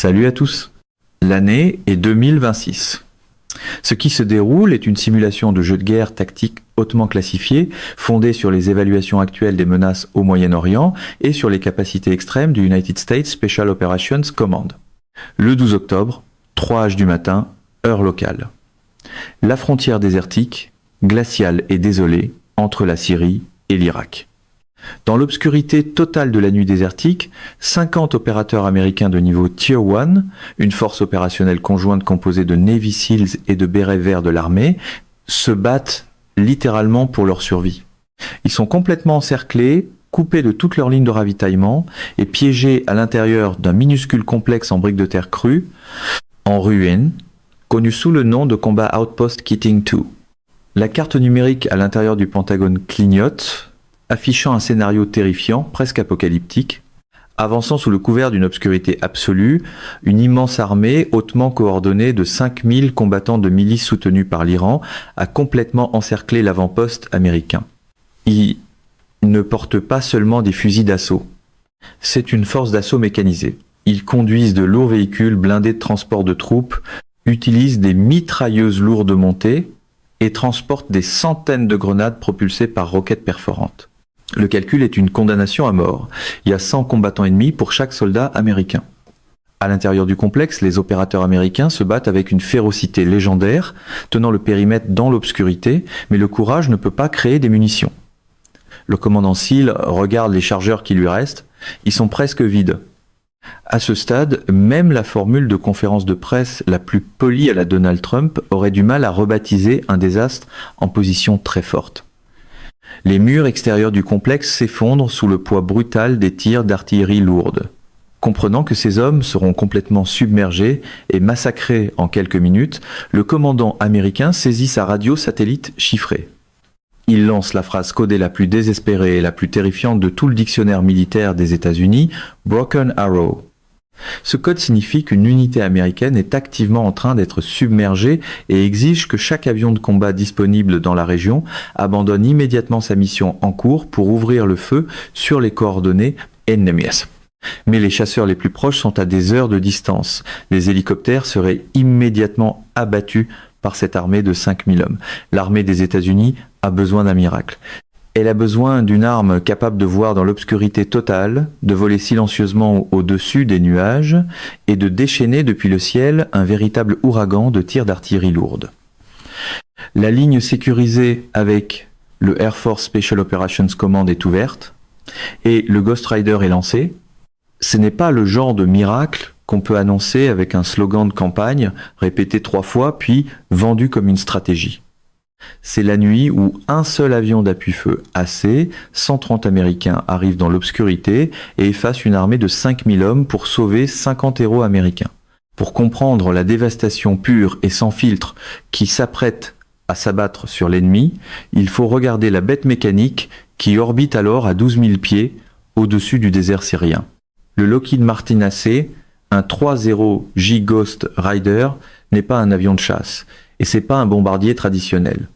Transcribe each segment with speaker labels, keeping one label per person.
Speaker 1: Salut à tous. L'année est 2026. Ce qui se déroule est une simulation de jeu de guerre tactique hautement classifié, fondée sur les évaluations actuelles des menaces au Moyen-Orient et sur les capacités extrêmes du United States Special Operations Command. Le 12 octobre, 3h du matin, heure locale. La frontière désertique, glaciale et désolée, entre la Syrie et l'Irak. Dans l'obscurité totale de la nuit désertique, 50 opérateurs américains de niveau Tier 1, une force opérationnelle conjointe composée de Navy Seals et de bérets verts de l'armée, se battent littéralement pour leur survie. Ils sont complètement encerclés, coupés de toute leur ligne de ravitaillement et piégés à l'intérieur d'un minuscule complexe en briques de terre crues, en ruine, connu sous le nom de combat Outpost Keating 2. La carte numérique à l'intérieur du Pentagone clignote, affichant un scénario terrifiant, presque apocalyptique. Avançant sous le couvert d'une obscurité absolue, une immense armée hautement coordonnée de 5000 combattants de milices soutenus par l'Iran a complètement encerclé l'avant-poste américain. Ils ne portent pas seulement des fusils d'assaut. C'est une force d'assaut mécanisée. Ils conduisent de lourds véhicules blindés de transport de troupes, utilisent des mitrailleuses lourdes montées et transportent des centaines de grenades propulsées par roquettes perforantes. Le calcul est une condamnation à mort. Il y a 100 combattants ennemis pour chaque soldat américain. À l'intérieur du complexe, les opérateurs américains se battent avec une férocité légendaire, tenant le périmètre dans l'obscurité, mais le courage ne peut pas créer des munitions. Le commandant Seal regarde les chargeurs qui lui restent, ils sont presque vides. À ce stade, même la formule de conférence de presse la plus polie à la Donald Trump aurait du mal à rebaptiser un désastre en position très forte. Les murs extérieurs du complexe s'effondrent sous le poids brutal des tirs d'artillerie lourde. Comprenant que ces hommes seront complètement submergés et massacrés en quelques minutes, le commandant américain saisit sa radio satellite chiffrée. Il lance la phrase codée la plus désespérée et la plus terrifiante de tout le dictionnaire militaire des États-Unis, Broken Arrow. Ce code signifie qu'une unité américaine est activement en train d'être submergée et exige que chaque avion de combat disponible dans la région abandonne immédiatement sa mission en cours pour ouvrir le feu sur les coordonnées enemies. Mais les chasseurs les plus proches sont à des heures de distance. Les hélicoptères seraient immédiatement abattus par cette armée de 5000 hommes. L'armée des États-Unis a besoin d'un miracle. Elle a besoin d'une arme capable de voir dans l'obscurité totale, de voler silencieusement au-dessus des nuages et de déchaîner depuis le ciel un véritable ouragan de tirs d'artillerie lourde. La ligne sécurisée avec le Air Force Special Operations Command est ouverte et le Ghost Rider est lancé. Ce n'est pas le genre de miracle qu'on peut annoncer avec un slogan de campagne répété 3 fois puis vendu comme une stratégie. C'est la nuit où un seul avion d'appui-feu AC, 130 Américains arrivent dans l'obscurité et effacent une armée de 5000 hommes pour sauver 50 héros américains. Pour comprendre la dévastation pure et sans filtre qui s'apprête à s'abattre sur l'ennemi, il faut regarder la bête mécanique qui orbite alors à 12 000 pieds au-dessus du désert syrien. Le Lockheed Martin AC, un 3.0 J Ghost Rider, n'est pas un avion de chasse. Et c'est pas un bombardier traditionnel.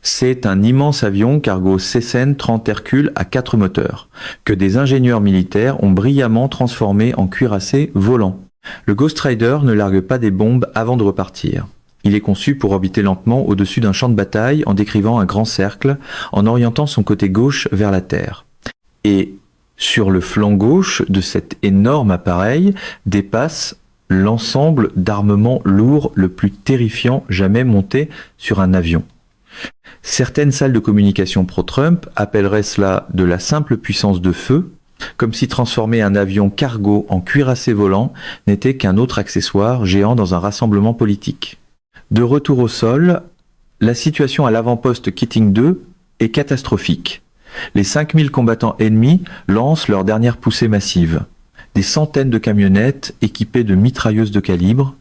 Speaker 1: C'est un immense avion cargo Cessna 30 Hercule à 4 moteurs, que des ingénieurs militaires ont brillamment transformé en cuirassé volant. Le Ghost Rider ne largue pas des bombes avant de repartir. Il est conçu pour orbiter lentement au-dessus d'un champ de bataille en décrivant un grand cercle, en orientant son côté gauche vers la Terre. Et sur le flanc gauche de cet énorme appareil dépasse l'ensemble d'armements lourds le plus terrifiant jamais monté sur un avion. Certaines salles de communication pro-Trump appelleraient cela de la simple puissance de feu, comme si transformer un avion cargo en cuirassé volant n'était qu'un autre accessoire géant dans un rassemblement politique. De retour au sol, la situation à l'avant-poste Keating 2 est catastrophique. Les 5000 combattants ennemis lancent leur dernière poussée massive. Des centaines de camionnettes équipées de mitrailleuses de calibre,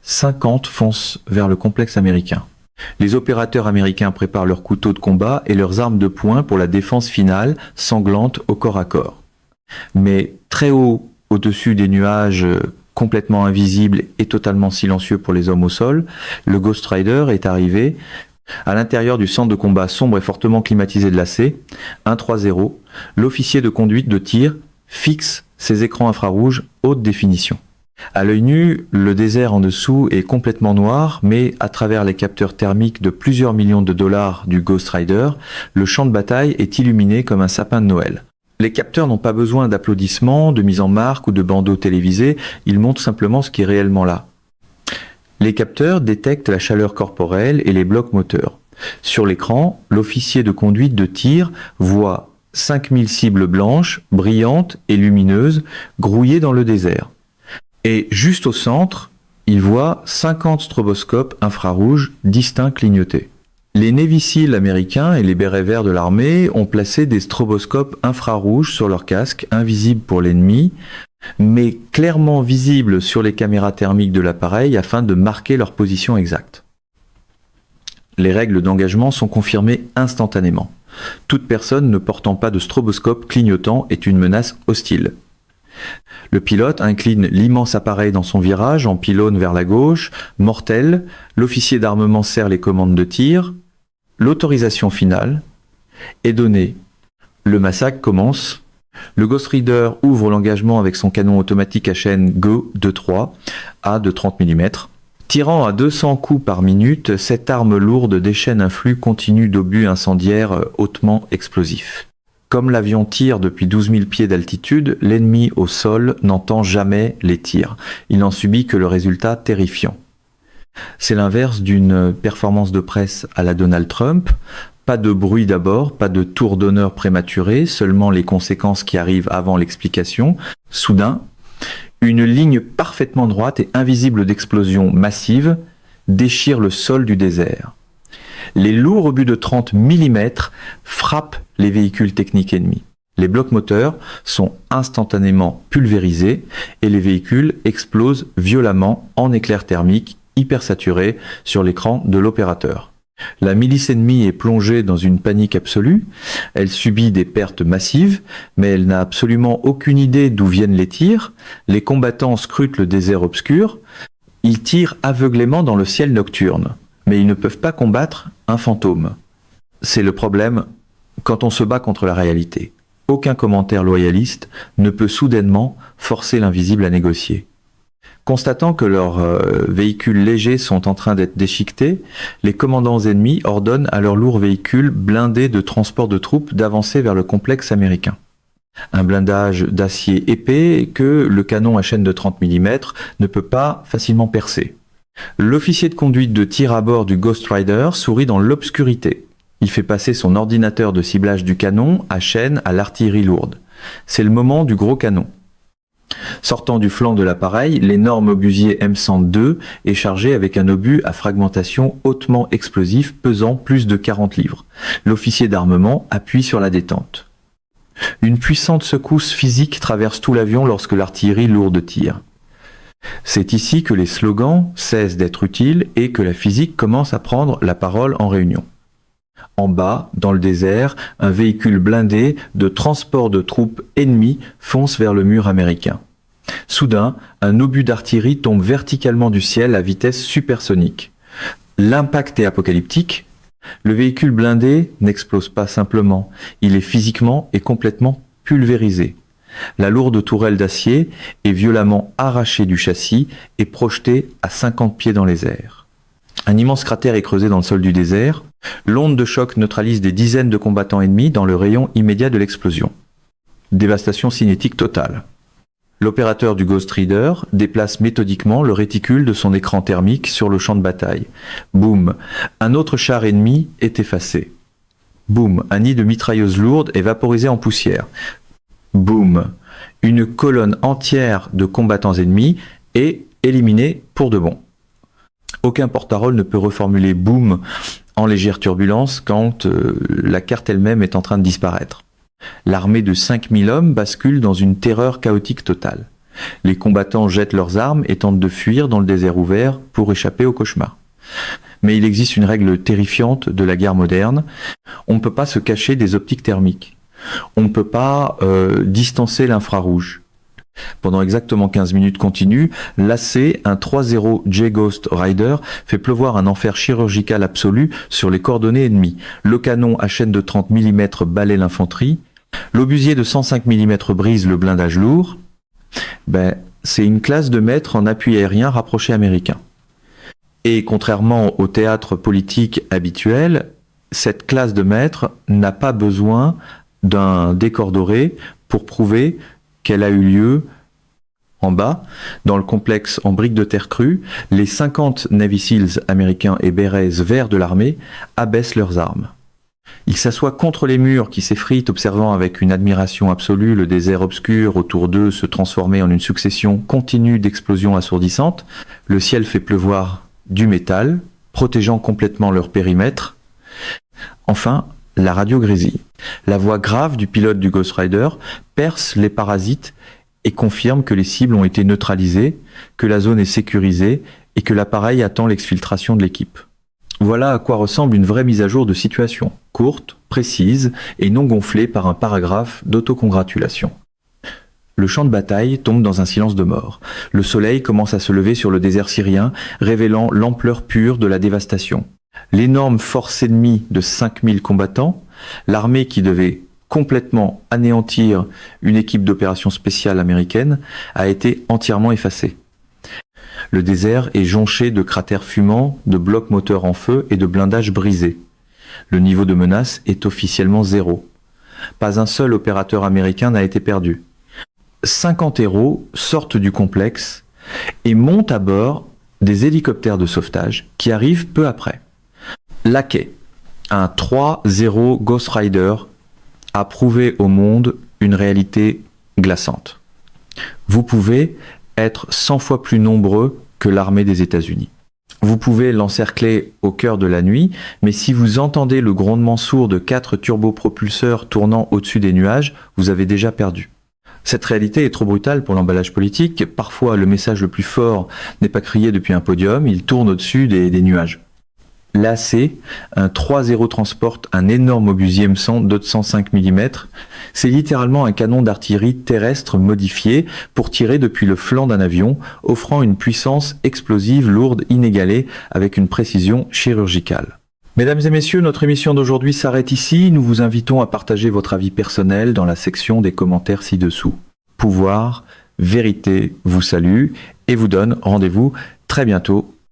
Speaker 1: 50 foncent vers le complexe américain. Les opérateurs américains préparent leurs couteaux de combat et leurs armes de poing pour la défense finale, sanglante au corps à corps. Mais très haut, au-dessus des nuages complètement invisibles et totalement silencieux pour les hommes au sol, le Ghost Rider est arrivé à l'intérieur du centre de combat sombre et fortement climatisé de l'AC, 130, l'officier de conduite de tir fixe ses écrans infrarouges haute définition. À l'œil nu, le désert en dessous est complètement noir, mais à travers les capteurs thermiques de plusieurs millions de dollars du Ghost Rider, le champ de bataille est illuminé comme un sapin de Noël. Les capteurs n'ont pas besoin d'applaudissements, de mise en marque ou de bandeaux télévisés, ils montrent simplement ce qui est réellement là. Les capteurs détectent la chaleur corporelle et les blocs moteurs. Sur l'écran, l'officier de conduite de tir voit 5000 cibles blanches, brillantes et lumineuses, grouillées dans le désert. Et juste au centre, il voit 50 stroboscopes infrarouges distincts clignoter. Les Navy Seals américains et les bérets verts de l'armée ont placé des stroboscopes infrarouges sur leur casque, invisibles pour l'ennemi, mais clairement visibles sur les caméras thermiques de l'appareil afin de marquer leur position exacte. Les règles d'engagement sont confirmées instantanément. Toute personne ne portant pas de stroboscope clignotant est une menace hostile. Le pilote incline l'immense appareil dans son virage en pylône vers la gauche, mortel, l'officier d'armement serre les commandes de tir, l'autorisation finale est donnée. Le massacre commence. Le Ghost Rider ouvre l'engagement avec son canon automatique à chaîne Go 2.3 A de 30 mm. Tirant à 200 coups par minute, cette arme lourde déchaîne un flux continu d'obus incendiaires hautement explosifs. Comme l'avion tire depuis 12 000 pieds d'altitude, l'ennemi au sol n'entend jamais les tirs. Il n'en subit que le résultat terrifiant. C'est l'inverse d'une performance de presse à la Donald Trump. Pas de bruit d'abord, pas de tour d'honneur prématuré, seulement les conséquences qui arrivent avant l'explication. Soudain, une ligne parfaitement droite et invisible d'explosion massive déchire le sol du désert. Les lourds obus de 30 mm frappent les véhicules techniques ennemis. Les blocs moteurs sont instantanément pulvérisés et les véhicules explosent violemment en éclairs thermiques hypersaturés sur l'écran de l'opérateur. La milice ennemie est plongée dans une panique absolue, elle subit des pertes massives, mais elle n'a absolument aucune idée d'où viennent les tirs. Les combattants scrutent le désert obscur, ils tirent aveuglément dans le ciel nocturne, mais ils ne peuvent pas combattre un fantôme. C'est le problème quand on se bat contre la réalité. Aucun commentaire loyaliste ne peut soudainement forcer l'invisible à négocier. Constatant que leurs véhicules légers sont en train d'être déchiquetés, les commandants ennemis ordonnent à leurs lourds véhicules blindés de transport de troupes d'avancer vers le complexe américain. Un blindage d'acier épais que le canon à chaîne de 30 mm ne peut pas facilement percer. L'officier de conduite de tir à bord du Ghost Rider sourit dans l'obscurité. Il fait passer son ordinateur de ciblage du canon à chaîne à l'artillerie lourde. C'est le moment du gros canon. Sortant du flanc de l'appareil, l'énorme obusier M102 est chargé avec un obus à fragmentation hautement explosif pesant plus de 40 livres. L'officier d'armement appuie sur la détente. Une puissante secousse physique traverse tout l'avion lorsque l'artillerie lourde tire. C'est ici que les slogans cessent d'être utiles et que la physique commence à prendre la parole en réunion. En bas, dans le désert, un véhicule blindé de transport de troupes ennemies fonce vers le mur américain. Soudain, un obus d'artillerie tombe verticalement du ciel à vitesse supersonique. L'impact est apocalyptique. Le véhicule blindé n'explose pas simplement, il est physiquement et complètement pulvérisé. La lourde tourelle d'acier est violemment arrachée du châssis et projetée à 50 pieds dans les airs. Un immense cratère est creusé dans le sol du désert. L'onde de choc neutralise des dizaines de combattants ennemis dans le rayon immédiat de l'explosion. Dévastation cinétique totale. L'opérateur du Ghost Rider déplace méthodiquement le réticule de son écran thermique sur le champ de bataille. Boum, un autre char ennemi est effacé. Boum, un nid de mitrailleuses lourdes est vaporisé en poussière. Boum, une colonne entière de combattants ennemis est éliminée pour de bon. Aucun porte-parole ne peut reformuler boum en légère turbulence quand la carte elle-même est en train de disparaître. L'armée de 5000 hommes bascule dans une terreur chaotique totale. Les combattants jettent leurs armes et tentent de fuir dans le désert ouvert pour échapper au cauchemar. Mais il existe une règle terrifiante de la guerre moderne. On ne peut pas se cacher des optiques thermiques. On ne peut pas distancer l'infrarouge. Pendant exactement 15 minutes continues, l'AC, un 3-0 J-Ghost Rider, fait pleuvoir un enfer chirurgical absolu sur les coordonnées ennemies. Le canon à chaîne de 30 mm balaie l'infanterie. L'obusier de 105 mm brise le blindage lourd. c'est une classe de maître en appui aérien rapproché américain. Et contrairement au théâtre politique habituel, cette classe de maître n'a pas besoin d'un décor doré pour prouver qu'elle a eu lieu en bas, dans le complexe en briques de terre crue. Les 50 Navy Seals américains et bérets verts de l'armée abaissent leurs armes. Ils s'assoient contre les murs qui s'effritent, observant avec une admiration absolue le désert obscur autour d'eux se transformer en une succession continue d'explosions assourdissantes. Le ciel fait pleuvoir du métal, protégeant complètement leur périmètre. Enfin, la radio grésille. La voix grave du pilote du Ghost Rider perce les parasites et confirme que les cibles ont été neutralisées, que la zone est sécurisée et que l'appareil attend l'exfiltration de l'équipe. Voilà à quoi ressemble une vraie mise à jour de situation, courte, précise et non gonflée par un paragraphe d'autocongratulation. Le champ de bataille tombe dans un silence de mort. Le soleil commence à se lever sur le désert syrien, révélant l'ampleur pure de la dévastation. L'énorme force ennemie de 5000 combattants, l'armée qui devait complètement anéantir une équipe d'opérations spéciales américaine, a été entièrement effacée. Le désert est jonché de cratères fumants, de blocs moteurs en feu et de blindages brisés. Le niveau de menace est officiellement 0. Pas un seul opérateur américain n'a été perdu. 50 héros sortent du complexe et montent à bord des hélicoptères de sauvetage qui arrivent peu après. Lackey, un 3-0 Ghost Rider, a prouvé au monde une réalité glaçante. Vous pouvez être 100 fois plus nombreux que l'armée des États-Unis. Vous pouvez l'encercler au cœur de la nuit, mais si vous entendez le grondement sourd de 4 turbopropulseurs tournant au-dessus des nuages, vous avez déjà perdu. Cette réalité est trop brutale pour l'emballage politique. Parfois, le message le plus fort n'est pas crié depuis un podium, il tourne au-dessus des nuages. L'AC, un 3-0 transporte un énorme obusier M100 205 mm. C'est littéralement un canon d'artillerie terrestre modifié pour tirer depuis le flanc d'un avion, offrant une puissance explosive lourde inégalée avec une précision chirurgicale. Mesdames et messieurs, notre émission d'aujourd'hui s'arrête ici. Nous vous invitons à partager votre avis personnel dans la section des commentaires ci-dessous. Pouvoir, vérité vous salue et vous donne rendez-vous très bientôt